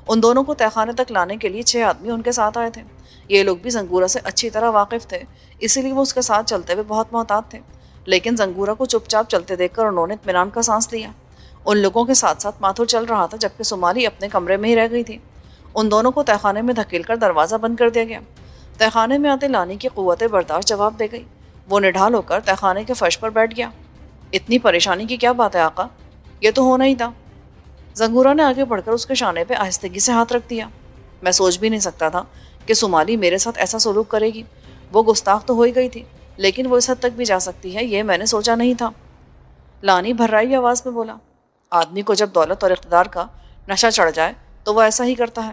ان دونوں کو تہخانے تک لانے کے لیے 6 آدمی ان کے ساتھ آئے تھے۔ یہ لوگ بھی زنگورا سے اچھی طرح واقف تھے، اسی لیے وہ اس کے ساتھ چلتے ہوئے بہت محتاط تھے، لیکن زنگورا کو چپ چاپ چلتے دیکھ کر انہوں نے اطمینان کا سانس لیا۔ ان لوگوں کے ساتھ ساتھ ماتھر چل رہا تھا، جبکہ سمالی اپنے کمرے میں ہی رہ گئی تھی۔ ان دونوں کو تہخانے میں دھکیل کر دروازہ بند کر دیا گیا۔ تہخانے میں آتے لانی کی قوت برداشت جواب دے گئی۔ وہ نڈھال ہو کر تہخانے کے فرش پر بیٹھ گیا۔ اتنی پریشانی کی کیا بات ہے آقا؟ یہ تو ہونا ہی تھا۔ زنگورا نے آگے بڑھ کر اس کے شانے پہ آہستگی سے ہاتھ رکھ دیا۔ میں سوچ بھی نہیں سکتا تھا کہ سمالی میرے ساتھ ایسا سلوک کرے گی۔ وہ گستاخ تو ہو ہی گئی تھی، لیکن وہ اس حد تک بھی جا سکتی ہے، یہ میں نے سوچا نہیں تھا۔ لانی بھررائی آواز میں بولا، آدمی کو جب دولت اور اقتدار کا نشہ چڑھ جائے تو وہ ایسا ہی کرتا ہے۔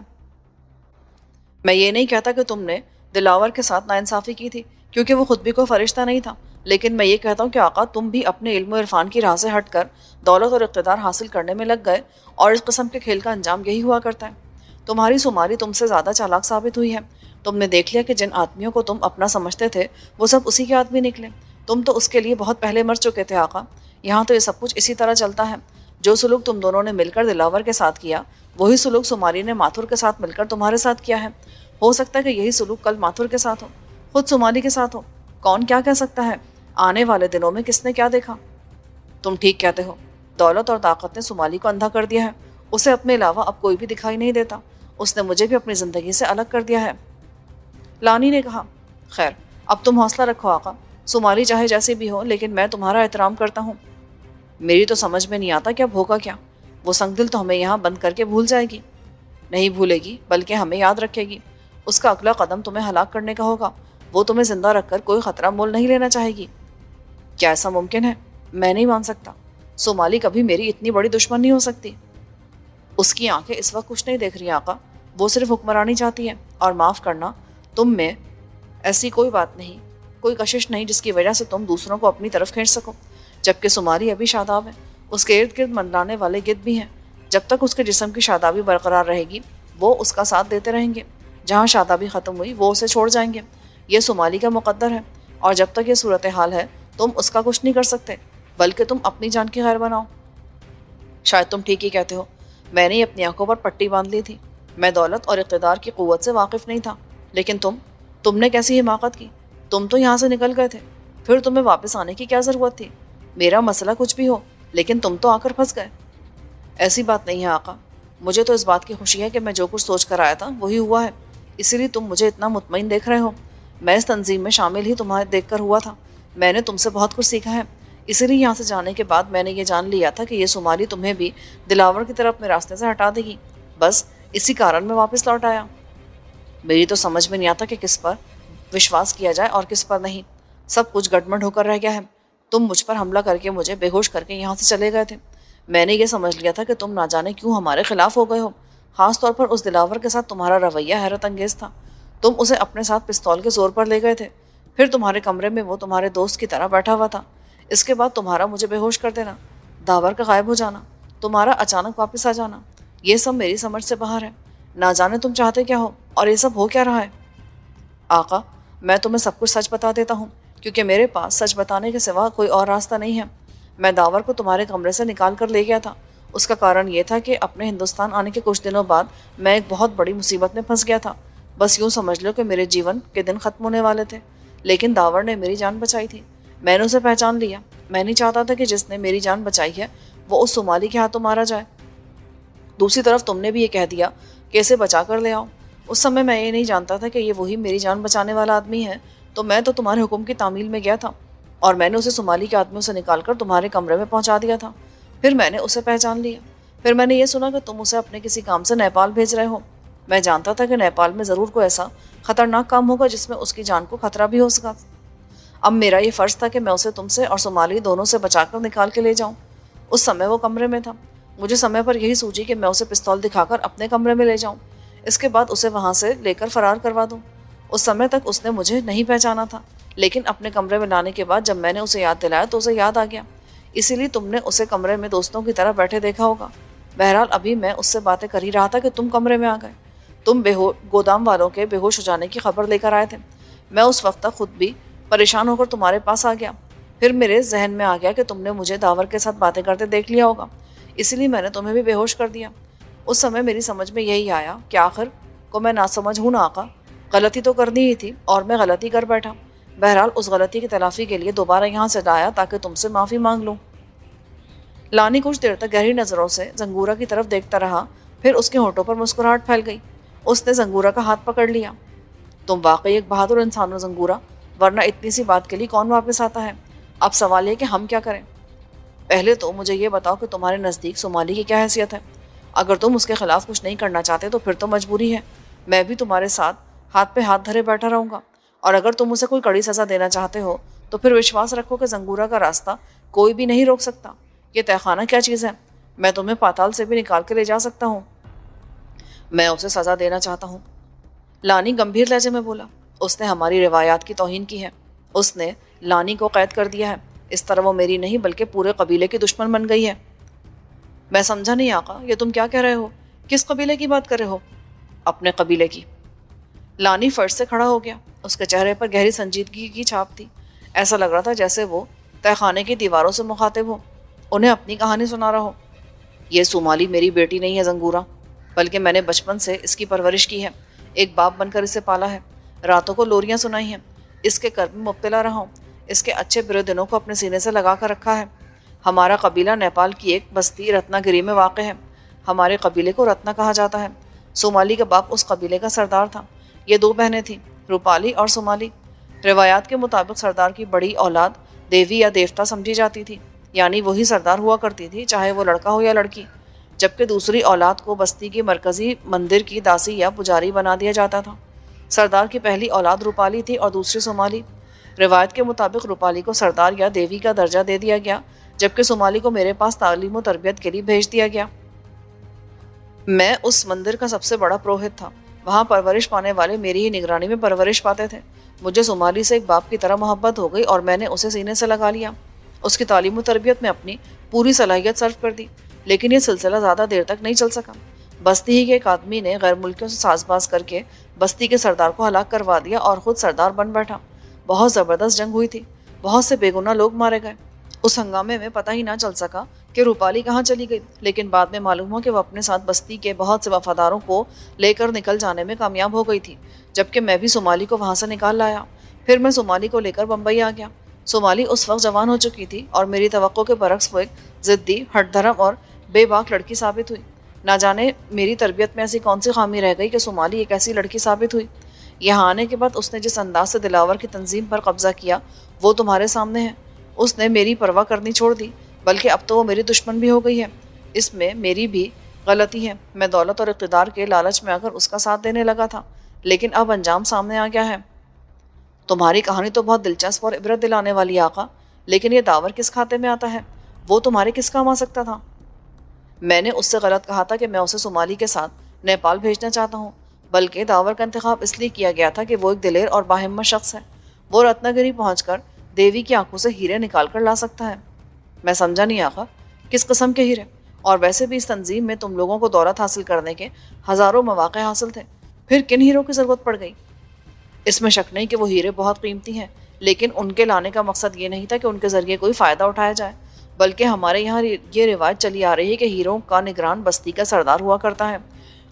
میں یہ نہیں کہتا کہ تم نے دلاور کے ساتھ ناانصافی کی تھی، کیونکہ وہ خود بھی کوئی فرشتہ نہیں تھا، لیکن میں یہ کہتا ہوں کہ آقا تم بھی اپنے علم و عرفان کی راہ سے ہٹ کر دولت اور اقتدار حاصل کرنے میں لگ گئے، اور اس قسم کے کھیل کا انجام یہی ہوا کرتا ہے۔ تمہاری سمالی تم سے زیادہ چالاک ثابت ہوئی ہے۔ تم نے دیکھ لیا کہ جن آدمیوں کو تم اپنا سمجھتے تھے وہ سب اسی کے آدمی نکلے۔ تم تو اس کے لیے بہت پہلے مر چکے تھے آقا۔ یہاں تو یہ سب کچھ اسی طرح چلتا ہے۔ جو سلوک تم دونوں نے مل کر دلاور کے ساتھ کیا، وہی سلوک سمالی نے ماتھر کے ساتھ مل کر تمہارے ساتھ کیا ہے۔ ہو سکتا ہے کہ یہی سلوک کل ماتھر کے ساتھ ہو، خود سمالی کے ساتھ ہو۔ کون کیا کہہ سکتا ہے؟ آنے والے دنوں میں کس نے کیا دیکھا؟ تم ٹھیک کہتے ہو، دولت اور طاقت نے سمالی کو اندھا کر دیا ہے۔ اسے اپنے علاوہ اب کوئی بھی دکھائی نہیں دیتا۔ اس نے مجھے بھی اپنی زندگی سے الگ کر دیا ہے۔ لانی نے کہا، خیر اب تم حوصلہ رکھو آقا، سمالی چاہے جیسی بھی ہو، لیکن میں تمہارا احترام کرتا ہوں۔ میری تو سمجھ میں نہیں آتا کہ اب ہوگا کیا۔ وہ سنگ دل تو ہمیں یہاں بند کر کے بھول جائے گی۔ نہیں بھولے گی، بلکہ ہمیں یاد رکھے گی۔ اس کا اگلا قدم تمہیں ہلاک کرنے کا ہوگا۔ وہ تمہیں زندہ رکھ کر کوئی خطرہ مول نہیں لینا چاہے گی۔ کیا ایسا ممکن ہے؟ میں نہیں مان سکتا۔ سمالی کبھی میری اتنی بڑی دشمن نہیں ہو سکتی۔ اس کی آنکھیں اس وقت کچھ نہیں دیکھ رہی آقا، وہ صرف حکمرانی چاہتی ہے، اور معاف کرنا، تم میں ایسی کوئی بات نہیں، کوئی کشش نہیں جس کی وجہ سے تم دوسروں کو اپنی طرف کھینچ سکو۔ جبکہ سمالی ابھی شاداب ہے، اس کے ارد گرد منڈلانے والے گدھ بھی ہیں۔ جب تک اس کے جسم کی شادابی برقرار رہے گی، وہ اس کا ساتھ دیتے رہیں گے۔ جہاں شادابی ختم ہوئی وہ اسے چھوڑ جائیں گے۔ یہ سمالی کا مقدر ہے، اور جب تک یہ صورتحال ہے تم اس کا کچھ نہیں کر سکتے، بلکہ تم اپنی جان کی خیر بناؤ۔ شاید تم ٹھیک ہی کہتے ہو، میں نے اپنی آنکھوں پر پٹی باندھ لی تھی۔ میں دولت اور اقتدار کی قوت سے واقف نہیں تھا، لیکن تم نے کیسی حماقت کی؟ تم تو یہاں سے نکل گئے تھے، پھر تمہیں واپس آنے کی کیا ضرورت تھی؟ میرا مسئلہ کچھ بھی ہو، لیکن تم تو آ کر پھنس گئے۔ ایسی بات نہیں ہے آقا، مجھے تو اس بات کی خوشی ہے کہ میں جو کچھ سوچ کر آیا تھا وہی ہوا ہے، اسی لیے تم مجھے اتنا مطمئن دیکھ رہے ہو۔ میں اس تنظیم میں شامل ہی تمہیں دیکھ کر ہوا تھا۔ میں نے تم سے بہت کچھ سیکھا ہے، اسی لیے یہاں سے جانے کے بعد میں نے یہ جان لیا تھا کہ یہ سمالی تمہیں بھی دلاور کی طرف اپنے راستے سے ہٹا دے گی۔ بس اسی کارن میں واپس لوٹ آیا۔ میری تو سمجھ میں نہیں آتا کہ کس پر وشواس کیا جائے اور کس پر نہیں۔ سب کچھ گڑبڑ ہو کر رہ گیا ہے۔ تم مجھ پر حملہ کر کے مجھے بے ہوش کر کے یہاں سے چلے گئے تھے۔ میں نے یہ سمجھ لیا تھا کہ تم نہ جانے کیوں ہمارے خلاف ہو گئے ہو۔ خاص طور پر اس دلاور کے ساتھ تمہارا رویہ حیرت انگیز تھا۔ تم اسے اپنے ساتھ پستول کے زور پر لے گئے تھے، پھر تمہارے کمرے میں وہ تمہارے دوست کی طرح بیٹھا ہوا تھا۔ اس کے بعد تمہارا مجھے بے ہوش کر دینا، داور کا غائب ہو جانا، تمہارا اچانک واپس آ جانا، یہ سب میری سمجھ سے باہر ہے۔ نہ جانے تم چاہتے کیا ہو، اور یہ سب ہو کیا رہا ہے۔ آقا، میں تمہیں سب کچھ سچ بتا دیتا ہوں، کیونکہ میرے پاس سچ بتانے کے سوا کوئی اور راستہ نہیں ہے۔ میں داور کو تمہارے کمرے سے نکال کر لے گیا تھا۔ اس کا کارن یہ تھا کہ اپنے ہندوستان آنے کے کچھ دنوں بعد میں ایک بہت بڑی مصیبت میں پھنس گیا تھا۔ بس یوں سمجھ لو کہ میرے جیون کے دن ختم ہونے والے تھے، لیکن داور نے میری جان بچائی تھی۔ میں نے اسے پہچان لیا۔ میں نہیں چاہتا تھا کہ جس نے میری جان بچائی ہے وہ اس صومالی کے ہاتھوں مارا جائے۔ دوسری طرف تم نے بھی یہ کہہ دیا کہ اسے بچا کر لے آؤ۔ اس سمے میں یہ نہیں جانتا تھا کہ یہ وہی میری جان بچانے والا آدمی ہے، تو میں تو تمہارے حکم کی تعمیل میں گیا تھا اور میں نے اسے صومالی کے آدمیوں سے نکال کر تمہارے کمرے میں پہنچا دیا تھا۔ پھر میں نے اسے پہچان لیا۔ پھر میں نے یہ سنا کہ تم اسے اپنے کسی کام سے نیپال بھیج رہے ہو۔ میں جانتا تھا کہ نیپال میں ضرور کوئی ایسا خطرناک کام ہوگا جس میں اس کی جان کو خطرہ بھی ہو سکا۔ اب میرا یہ فرض تھا کہ میں اسے تم سے اور صومالی دونوں سے بچا کر نکال کے لے جاؤں۔ اس سمے وہ کمرے میں تھا۔ مجھے سمے پر یہی سوچی کہ میں اسے پستول دکھا کر اپنے کمرے میں لے جاؤں، اس کے بعد اسے وہاں سے لے کر فرار کروا دوں۔ اس سمے تک اس نے مجھے نہیں پہچانا تھا، لیکن اپنے کمرے میں لانے کے بعد جب میں نے اسے یاد دلایا تو اسے یاد آ گیا۔ اسی لیے تم نے اسے کمرے میں دوستوں کی طرح بیٹھے دیکھا ہوگا۔ بہرحال ابھی میں اس سے باتیں کر ہی رہا تھا کہ تم کمرے میں آ گئے۔ تم گودام والوں کے بے ہوش ہو جانے کی خبر لے کر آئے تھے۔ میں اس وقت تک خود بھی پریشان ہو کر تمہارے پاس آ گیا۔ پھر میرے ذہن میں آ گیا کہ تم نے مجھے داور کے ساتھ باتیں کرتے دیکھ لیا ہوگا، اسی لیے میں نے تمہیں بھی بے ہوش کر دیا۔ اس سمے میری سمجھ میں یہی آیا کہ آخر کو میں ناسمجھ ہوں نا آقا، غلطی تو کرنی ہی تھی اور میں غلطی کر بیٹھا۔ بہرحال اس غلطی کی تلافی کے لیے دوبارہ یہاں سے لایا تاکہ تم سے معافی مانگ لوں۔ لانی کچھ دیر تک گہری نظروں سے زنگورا کی طرف دیکھتا رہا، پھر اس کے ہونٹوں پر مسکراہٹ پھیل گئی۔ اس نے زنگورا کا ہاتھ پکڑ لیا۔ تم واقعی ایک بہادر انسان ہو زنگورا، ورنہ اتنی سی بات کے لیے کون واپس آتا ہے؟ اب سوال یہ کہ ہم کیا کریں؟ پہلے تو مجھے یہ بتاؤ کہ تمہارے نزدیک صومالی کی کیا حیثیت ہے؟ اگر تم اس کے خلاف کچھ نہیں کرنا چاہتے تو پھر تو مجبوری ہے، میں بھی تمہارے ساتھ ہاتھ پہ ہاتھ دھرے بیٹھا رہوں گا، اور اگر تم اسے کوئی کڑی سزا دینا چاہتے ہو تو پھر وشواس رکھو کہ زنگورا کا راستہ کوئی بھی نہیں روک سکتا۔ یہ تہہ خانہ کیا چیز ہے؟ میں تمہیں پاتال سے بھی نکال کے لے جا سکتا ہوں۔ میں اسے سزا دینا چاہتا ہوں، لانی گمبھیر لہجے میں بولا۔ اس نے ہماری روایات کی توہین کی ہے، اس نے لانی کو قید کر دیا ہے۔ اس طرح وہ میری نہیں بلکہ پورے قبیلے کی دشمن بن گئی ہے۔ میں سمجھا نہیں آقا، یہ تم کیا کہہ رہے ہو؟ کس قبیلے کی بات کر رہے ہو؟ اپنے قبیلے کی۔ لانی فرش سے کھڑا ہو گیا۔ اس کے چہرے پر گہری سنجیدگی کی چھاپ تھی۔ ایسا لگ رہا تھا جیسے وہ تہہ خانے کی دیواروں سے مخاطب ہو، انہیں اپنی کہانی سنا رہا ہو۔ یہ صومالی میری بیٹی نہیں ہے زنگورا، بلکہ میں نے بچپن سے اس کی پرورش کی ہے، ایک باپ بن کر اسے پالا ہے، راتوں کو لوریاں سنائی ہیں، اس کے کرب میں مبتلا رہا ہوں، اس کے اچھے برے دنوں کو اپنے سینے سے لگا کر رکھا ہے۔ ہمارا قبیلہ نیپال کی ایک بستی رتنا گری میں واقع ہے۔ ہمارے قبیلے کو رتنا کہا جاتا ہے۔ صومالی کا باپ اس قبیلے کا سردار تھا۔ یہ دو بہنیں تھیں، روپالی اور صومالی۔ روایات کے مطابق سردار کی بڑی اولاد دیوی یا دیوتا سمجھی جاتی تھی، یعنی وہی سردار ہوا کرتی تھی چاہے وہ لڑکا ہو یا لڑکی، جبکہ دوسری اولاد کو بستی کی مرکزی مندر کی داسی یا پجاری بنا دیا جاتا تھا۔ سردار کی پہلی اولاد روپالی تھی اور دوسری صومالی۔ روایت کے مطابق روپالی کو سردار یا دیوی کا درجہ دے دیا گیا، جبکہ صومالی کو میرے پاس تعلیم و تربیت کے لیے بھیج دیا گیا۔ میں اس مندر کا سب سے بڑا پروہت تھا، وہاں پرورش پانے والے میری ہی نگرانی میں پرورش پاتے تھے۔ مجھے صومالی سے ایک باپ کی طرح محبت ہو گئی اور میں نے اسے سینے سے لگا لیا۔ اس کی تعلیم و تربیت میں اپنی پوری صلاحیت صرف کر دی، لیکن یہ سلسلہ زیادہ دیر تک نہیں چل سکا۔ بستی ہی کے ایک آدمی نے غیر ملکیوں سے ساز باز کر کے بستی کے سردار کو ہلاک کروا دیا اور خود سردار بن بیٹھا۔ بہت زبردست جنگ ہوئی تھی، بہت سے بے گناہ لوگ مارے گئے۔ اس ہنگامے میں پتہ ہی نہ چل سکا کہ روپالی کہاں چلی گئی، لیکن بعد میں معلوم ہوا کہ وہ اپنے ساتھ بستی کے بہت سے وفاداروں کو لے کر نکل جانے میں کامیاب ہو گئی تھی، جبکہ میں بھی صومالی کو وہاں سے نکال لایا۔ پھر میں صومالی کو لے کر بمبئی آ گیا۔ صومالی اس وقت جوان ہو چکی تھی اور میری توقع کے برعکس وہ ایک ضدی، ہٹ دھرم اور بے باک لڑکی ثابت ہوئی۔ نہ جانے میری تربیت میں ایسی کون سی خامی رہ گئی کہ صومالی ایک ایسی لڑکی ثابت ہوئی۔ یہاں آنے کے بعد اس نے جس انداز سے دلاور کی تنظیم پر قبضہ کیا وہ تمہارے سامنے ہے۔ اس نے میری پرواہ کرنی چھوڑ دی، بلکہ اب تو وہ میری دشمن بھی ہو گئی ہے۔ اس میں میری بھی غلطی ہے، میں دولت اور اقتدار کے لالچ میں اگر اس کا ساتھ دینے لگا تھا، لیکن اب انجام سامنے آ گیا ہے۔ تمہاری کہانی تو بہت دلچسپ اور عبرت دلانے والی آقا، لیکن یہ داور کس کھاتے میں آتا ہے؟ وہ تمہارے کس کام آ سکتا تھا؟ میں نے اس سے غلط کہا تھا کہ میں اسے صومالی کے ساتھ نیپال بھیجنا چاہتا ہوں، بلکہ داور کا انتخاب اس لیے کیا گیا تھا کہ وہ ایک دلیر اور باہمت شخص ہے، وہ رتنا گری پہنچ کر دیوی کی آنکھوں سے ہیرے نکال کر لا سکتا ہے۔ میں سمجھا نہیں آقا، کس قسم کے ہیرے؟ اور ویسے بھی اس تنظیم میں تم لوگوں کو دولت حاصل کرنے کے ہزاروں مواقع حاصل تھے، پھر کن ہیروں کی ضرورت پڑ گئی؟ اس میں شک نہیں کہ وہ ہیرے بہت قیمتی ہیں، لیکن ان کے لانے کا مقصد یہ نہیں تھا کہ ان کے ذریعے کوئی فائدہ اٹھایا جائے۔ بلکہ ہمارے یہاں یہ روایت چلی آ رہی ہے کہ ہیروں کا نگران بستی کا سردار ہوا کرتا ہے۔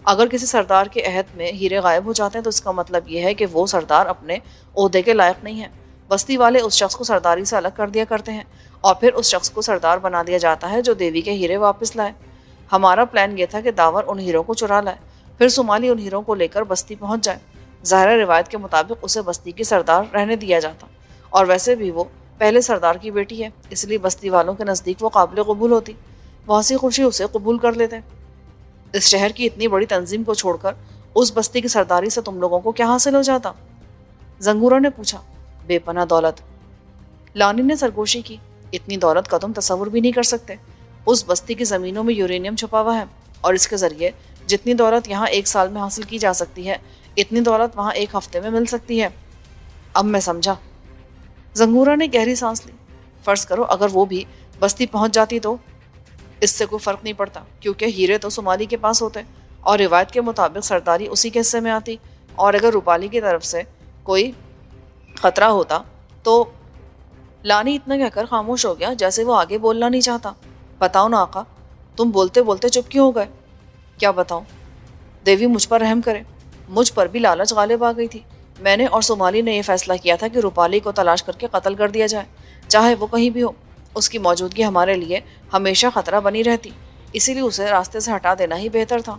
اگر کسی سردار کے عہد میں ہیرے غائب ہو جاتے ہیں تو اس کا مطلب یہ ہے کہ وہ سردار اپنے عہدے کے لائق نہیں ہے۔ بستی والے اس شخص کو سرداری سے الگ کر دیا کرتے ہیں اور پھر اس شخص کو سردار بنا دیا جاتا ہے جو دیوی کے ہیرے واپس لائے۔ ہمارا پلان یہ تھا کہ داور ان ہیروں کو چرا لائے، پھر سمالی ان ہیروں کو لے کر بستی پہنچ جائے۔ ظاہر روایت کے مطابق اسے بستی کی سردار رہنے دیا جاتا، اور ویسے بھی وہ پہلے سردار کی بیٹی ہے، اس لیے بستی والوں کے نزدیک وہ قابل قبول ہوتی، وہ ہنسی خوشی اسے قبول کر لیتے۔ اس شہر کی اتنی بڑی تنظیم کو چھوڑ کر اس بستی کی سرداری سے تم لوگوں کو کیا حاصل ہو جاتا؟ زنگورا نے پوچھا۔ بے پناہ دولت، لانی نے سرگوشی کی۔ اتنی دولت کا تم تصور بھی نہیں کر سکتے۔ اس بستی کی زمینوں میں یورینیم چھپا ہوا ہے، اور اس کے ذریعے جتنی دولت یہاں ایک سال میں حاصل کی جا سکتی ہے اتنی دولت وہاں ایک ہفتے میں مل سکتی ہے۔ اب میں سمجھا۔ زنگورا نے گہری سانس لی۔ فرض کرو اگر وہ بھی بستی پہنچ جاتی تو اس سے کوئی فرق نہیں پڑتا، کیونکہ ہیرے تو سمالی کے پاس ہوتے اور روایت کے مطابق سرداری اسی کے حصے میں آتی، اور اگر روپالی کی طرف سے کوئی خطرہ ہوتا تو… لانی اتنا کہہ کر خاموش ہو گیا جیسے وہ آگے بولنا نہیں چاہتا۔ بتاؤ نا آقا، تم بولتے بولتے چپ کیوں ہو گئے؟ کیا بتاؤں؟ دیوی مجھ پر رحم کرے، مجھ پر بھی لالچ غالب آ گئی تھی۔ میں نے اور سمالی نے یہ فیصلہ کیا تھا کہ روپالی کو تلاش کر کے قتل کر دیا جائے، چاہے وہ کہیں بھی ہو۔ اس کی موجودگی ہمارے لیے ہمیشہ خطرہ بنی رہتی، اسی لیے اسے راستے سے ہٹا دینا ہی بہتر تھا۔